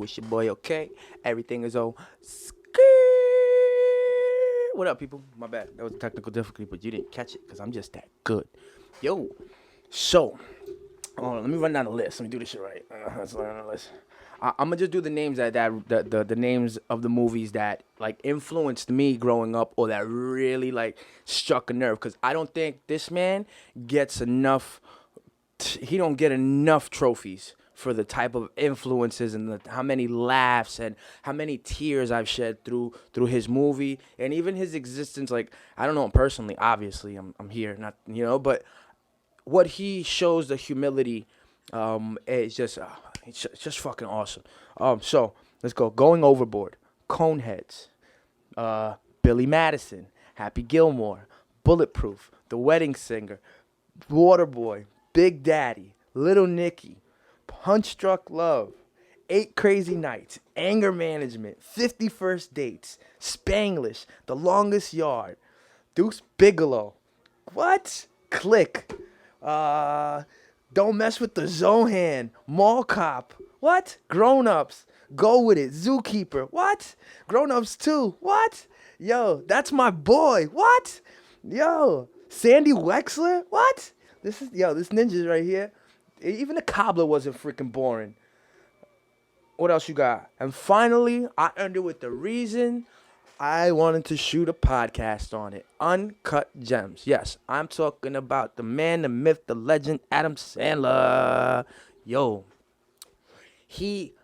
It's your boy, okay? Everything is O. What up, people? My bad. That was a technical difficulty, but you didn't catch it because I'm just that good. Yo, so, hold on, let me run down the list. Let me do this shit right. Let's run down the list. I'm gonna just do the names the names of the movies that like influenced me growing up or that really like struck a nerve because I don't think this man gets enough he don't get enough trophies for the type of influences and how many laughs and how many tears I've shed through his movie and even his existence. Like I don't know him personally, obviously I'm here, not but what he shows the humility, is just it's just fucking awesome. So let's go. Going Overboard, Coneheads, Billy Madison, Happy Gilmore, Bulletproof, The Wedding Singer, Waterboy, Big Daddy, Little Nicky, Punch Drunk Love, Eight Crazy Nights, Anger Management, 50 First Dates, Spanglish, The Longest Yard, Deuce Bigelow. What? Click. Don't Mess with the Zohan, Mall Cop. What? Grown Ups. Go With It, Zookeeper. What? Grown Ups 2. What? Yo, that's my boy. What? Yo, Sandy Wexler. What? This ninja's right here. Even the cobbler wasn't freaking boring. What else you got? And finally, I earned it with the reason I wanted to shoot a podcast on it. Uncut Gems. Yes, I'm talking about the man, the myth, the legend, Adam Sandler. Yo, he,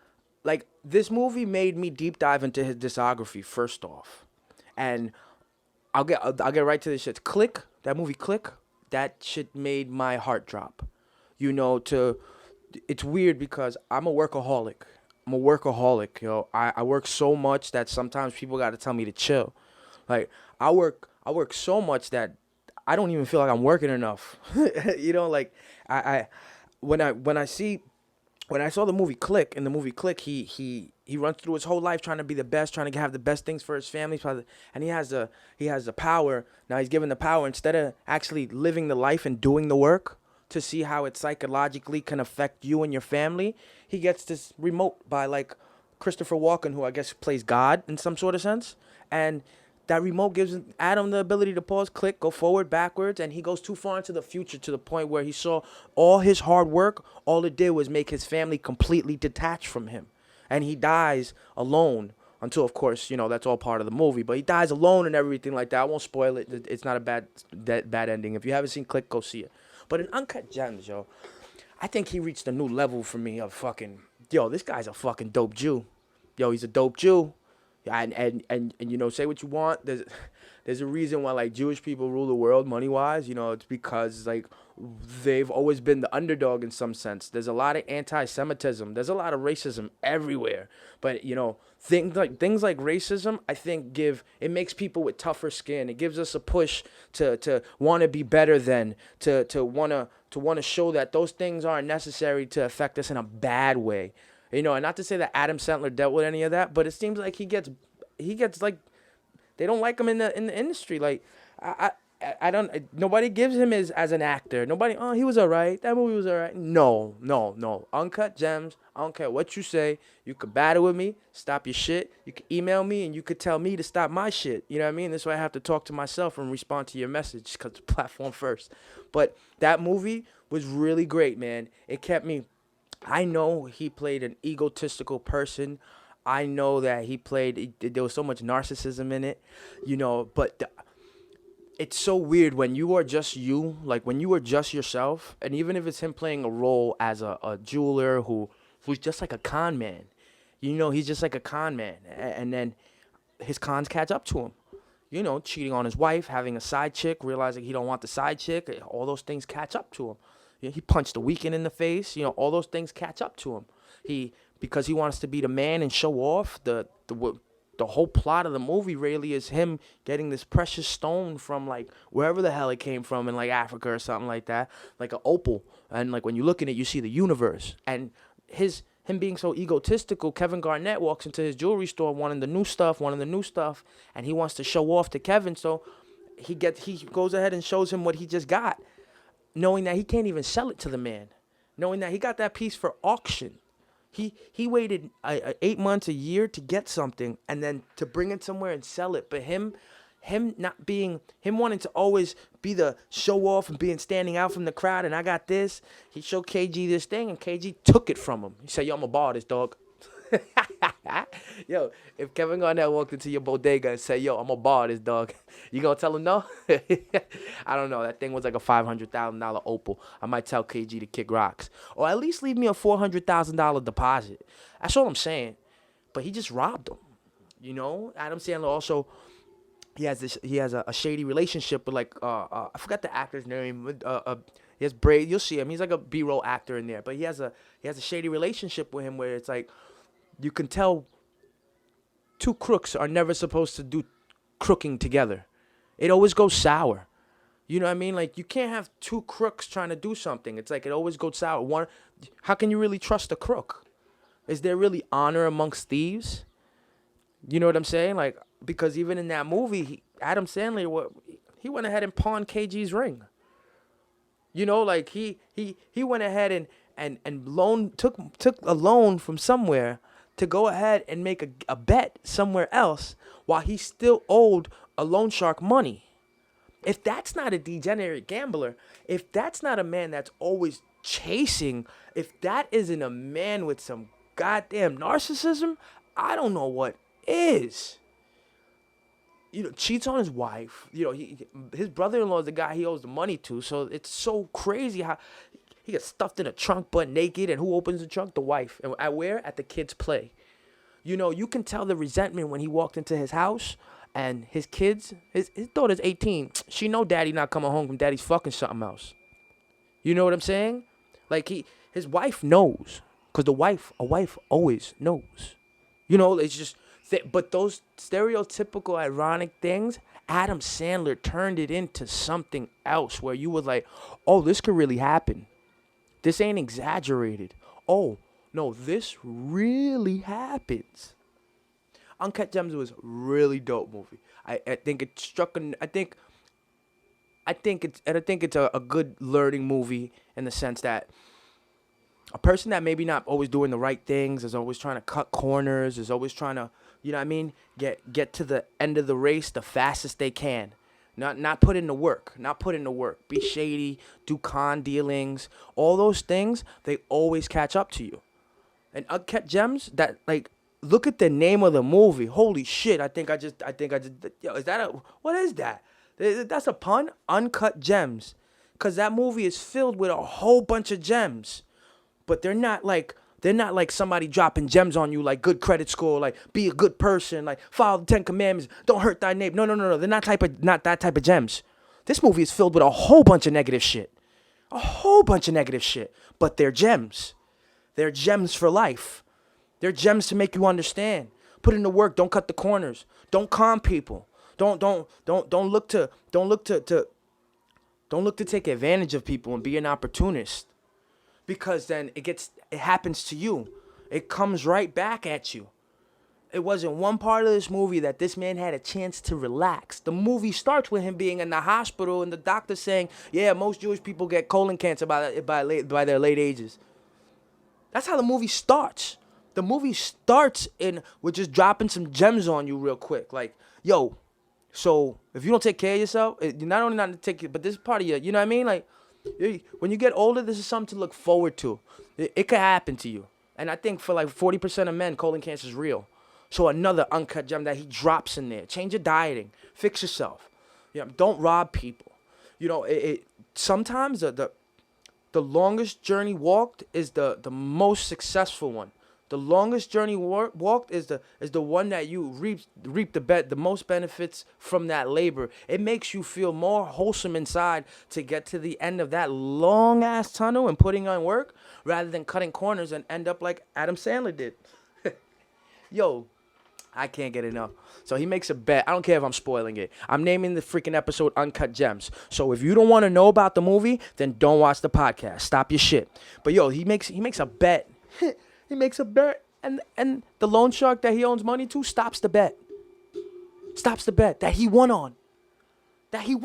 like, this movie made me deep dive into his discography, first off. And I'll get right to this shit. Click, that movie Click, that shit made my heart drop. It's weird because I'm a workaholic. I work so much that sometimes people got to tell me to chill. Like I work so much that I don't even feel like I'm working enough. Like I when I saw the movie Click, in the movie Click, he runs through his whole life trying to be the best, trying to have the best things for his family, and he has the power. Now he's given the power instead of actually living the life and doing the work to see how it psychologically can affect you and your family. He gets this remote by like Christopher Walken, who I guess plays God in some sort of sense, and that remote gives Adam the ability to pause, click, go forward, backwards, and he goes too far into the future to the point where he saw all his hard work, all it did was make his family completely detached from him. And he dies alone until, of course, that's all part of the movie. But he dies alone and everything like that. I won't spoil it. It's not a bad ending. If you haven't seen Click, go see it. But in Uncut Gems, yo, I think he reached a new level for me of fucking, this guy's a fucking dope Jew. Yo, he's a dope Jew. And say what you want. There's a reason why like Jewish people rule the world money wise. It's because like they've always been the underdog in some sense. There's a lot of anti-Semitism. There's a lot of racism everywhere. But things like racism, I think it makes people with tougher skin. It gives us a push to want to be better than to want to show that those things aren't necessary to affect us in a bad way. And not to say that Adam Sandler dealt with any of that, but it seems like he gets like they don't like him in the industry. Like I don't nobody gives him as an actor. Nobody, oh, he was all right. That movie was all right. No. Uncut Gems. I don't care what you say. You could battle with me, stop your shit. You could email me and you could tell me to stop my shit. You know what I mean? That's why I have to talk to myself and respond to your message because the platform first. But that movie was really great, man. It kept me. I know he played an egotistical person. I know that there was so much narcissism in it, but it's so weird when you are just you, like when you are just yourself, and even if it's him playing a role as a jeweler who's just like a con man, he's just like a con man, and then his cons catch up to him, cheating on his wife, having a side chick, realizing he don't want the side chick, all those things catch up to him. He punched the weekend in the face. All those things catch up to him. Because he wants to be the man and show off. The whole plot of the movie really is him getting this precious stone from like wherever the hell it came from in like Africa or something like that, like an opal. And like when you look in it, you see the universe. And him being so egotistical, Kevin Garnett walks into his jewelry store wanting the new stuff, and he wants to show off to Kevin. So he goes ahead and shows him what he just got, knowing that he can't even sell it to the man, knowing that he got that piece for auction. He waited 8 months, a year to get something, and then to bring it somewhere and sell it. But him not being him wanting to always be the show off and being standing out from the crowd, and I got this. He showed KG this thing, and KG took it from him. He said, "Yo, I'm a bar this dog." Yo, if Kevin Garnett walked into your bodega and said, "Yo, I'm a bar this dog," you gonna tell him no? I don't know. That thing was like a $500,000 opal. I might tell KG to kick rocks, or at least leave me a $400,000 deposit. That's all I'm saying. But he just robbed him. You know, Adam Sandler also. He has a shady relationship with like I forgot the actor's name. He has braids. You'll see him. He's like a B-roll actor in there, but he has a shady relationship with him where it's like you can tell two crooks are never supposed to do crooking together. It always goes sour. You know what I mean? Like you can't have two crooks trying to do something. It's like it always goes sour. One, how can you really trust a crook? Is there really honor amongst thieves? You know what I'm saying? Like, because even in that movie, Adam Sandler, he went ahead and pawned KG's ring. You know, like he went ahead and took a loan from somewhere to go ahead and make a bet somewhere else while he still owed a loan shark money. If that's not a degenerate gambler, if that's not a man that's always chasing, if that isn't a man with some goddamn narcissism, I don't know what is. You know, cheats on his wife. You know, his brother-in-law is the guy he owes the money to. So it's so crazy how he gets stuffed in a trunk butt naked, and who opens the trunk? The wife. And at where? At the kids' play. You know, you can tell the resentment when he walked into his house, and his kids, his daughter's 18. She know daddy not coming home from daddy's fucking something else. You know what I'm saying? Like his wife knows, cause a wife always knows. You know, it's just. But those stereotypical ironic things, Adam Sandler turned it into something else where you were like, oh, this could really happen. This ain't exaggerated. Oh, no, this really happens. Uncut Gems was a really dope movie. I think it struck I think it's a good learning movie in the sense that a person that maybe not always doing the right things, is always trying to cut corners, is always trying to, you know what I mean, get to the end of the race the fastest they can. Not put in the work. Be shady, do con dealings. All those things, they always catch up to you. And Uncut Gems, that, like, look at the name of the movie. Holy shit, I think I just, yo, what is that? That's a pun? Uncut Gems. Because that movie is filled with a whole bunch of gems. But they're not like somebody dropping gems on you, like good credit score, like be a good person, like follow the 10 Commandments, don't hurt thy neighbor. No. They're not that type of gems. This movie is filled with a whole bunch of negative shit. But they're gems. They're gems for life. They're gems to make you understand. Put in the work. Don't cut the corners. Don't con people. Don't look to take advantage of people and be an opportunist. Because then it happens to you. It comes right back at you. It wasn't one part of this movie that this man had a chance to relax. The movie starts with him being in the hospital and the doctor saying, yeah, most Jewish people get colon cancer by their late ages. That's how the movie starts. The movie starts with just dropping some gems on you real quick. Like, yo, so if you don't take care of yourself, you're not only not to take it, but this is part of you know what I mean? Like, when you get older, this is something to look forward to. It could happen to you. And I think for like 40% of men, colon cancer is real. So another uncut gem that he drops in there. Change your dieting. Fix yourself. You know, don't rob people. You know, sometimes the longest journey walked is the most successful one. The longest journey walked is the one that you reap the most benefits from that labor. It makes you feel more wholesome inside to get to the end of that long ass tunnel and putting on work rather than cutting corners and end up like Adam Sandler did. Yo, I can't get enough. So he makes a bet. I don't care if I'm spoiling it. I'm naming the freaking episode Uncut Gems. So if you don't want to know about the movie, then don't watch the podcast. Stop your shit. But yo, he makes a bet. He makes a bet, and the loan shark that he owns money to stops the bet. Stops the bet that he won on. And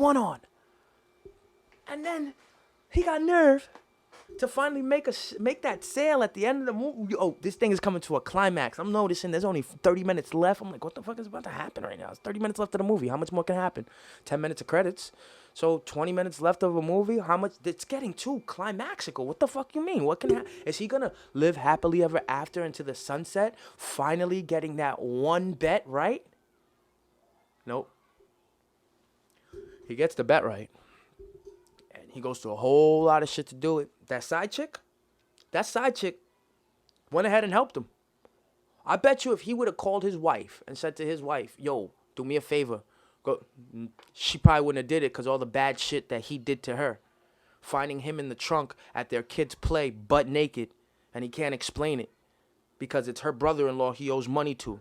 then he got nerve to finally make that sale at the end of the movie. Oh, this thing is coming to a climax. I'm noticing there's only 30 minutes left. I'm like, what the fuck is about to happen right now? It's 30 minutes left of the movie. How much more can happen? 10 minutes of credits. So 20 minutes left of a movie. How much? It's getting too climaxical. What the fuck you mean? What can is he gonna live happily ever after into the sunset? Finally getting that one bet right? Nope. He gets the bet right. And he goes through a whole lot of shit to do it. That side chick went ahead and helped him. I bet you if he would have called his wife and said to his wife, yo, do me a favor. Go, she probably wouldn't have did it because all the bad shit that he did to her. Finding him in the trunk at their kid's play butt naked. And he can't explain it. Because it's her brother-in-law he owes money to.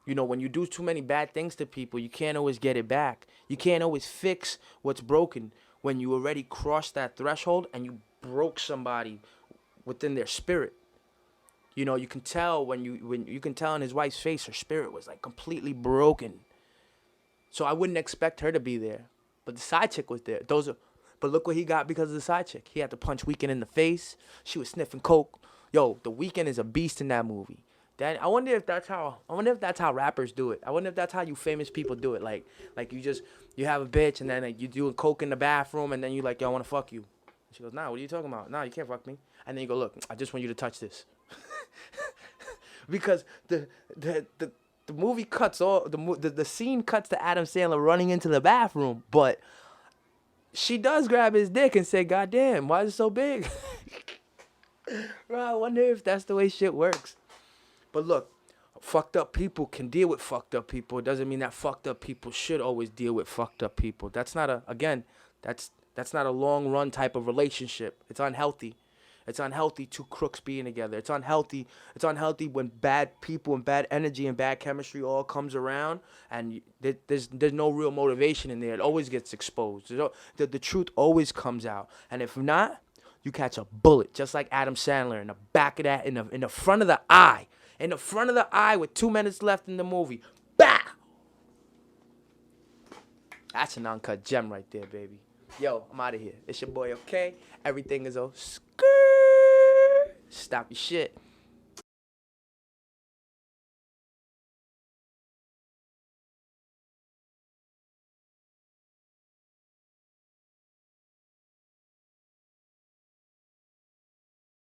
You know, when you do too many bad things to people, you can't always get it back. You can't always fix what's broken when you already crossed that threshold and you broke somebody within their spirit. You know, you can tell when you can tell in his wife's face her spirit was like completely broken. So I wouldn't expect her to be there. But the side chick was there. But look what he got because of the side chick. He had to punch Weeknd in the face. She was sniffing coke. Yo, the Weeknd is a beast in that movie. I wonder if that's how rappers do it. I wonder if that's how you famous people do it. Like you have a bitch and then you doing coke in the bathroom and then you like, yo, I want to fuck you. She goes, nah, what are you talking about? Nah, you can't fuck me. And then you go, look, I just want you to touch this. Because the movie cuts all the scene cuts to Adam Sandler running into the bathroom, but she does grab his dick and say, God damn, why is it so big? Bro, I wonder if that's the way shit works. But look, fucked up people can deal with fucked up people. It doesn't mean that fucked up people should always deal with fucked up people. That's not a long run type of relationship. It's unhealthy. It's unhealthy two crooks being together. It's unhealthy when bad people and bad energy and bad chemistry all comes around and there's no real motivation in there. It always gets exposed. The truth always comes out. And if not, you catch a bullet just like Adam Sandler in the back of that, in the front of the eye. In the front of the eye with 2 minutes left in the movie. Bah! That's an uncut gem right there, baby. Yo, I'm out of here. It's your boy, OK? Everything is Stop your shit.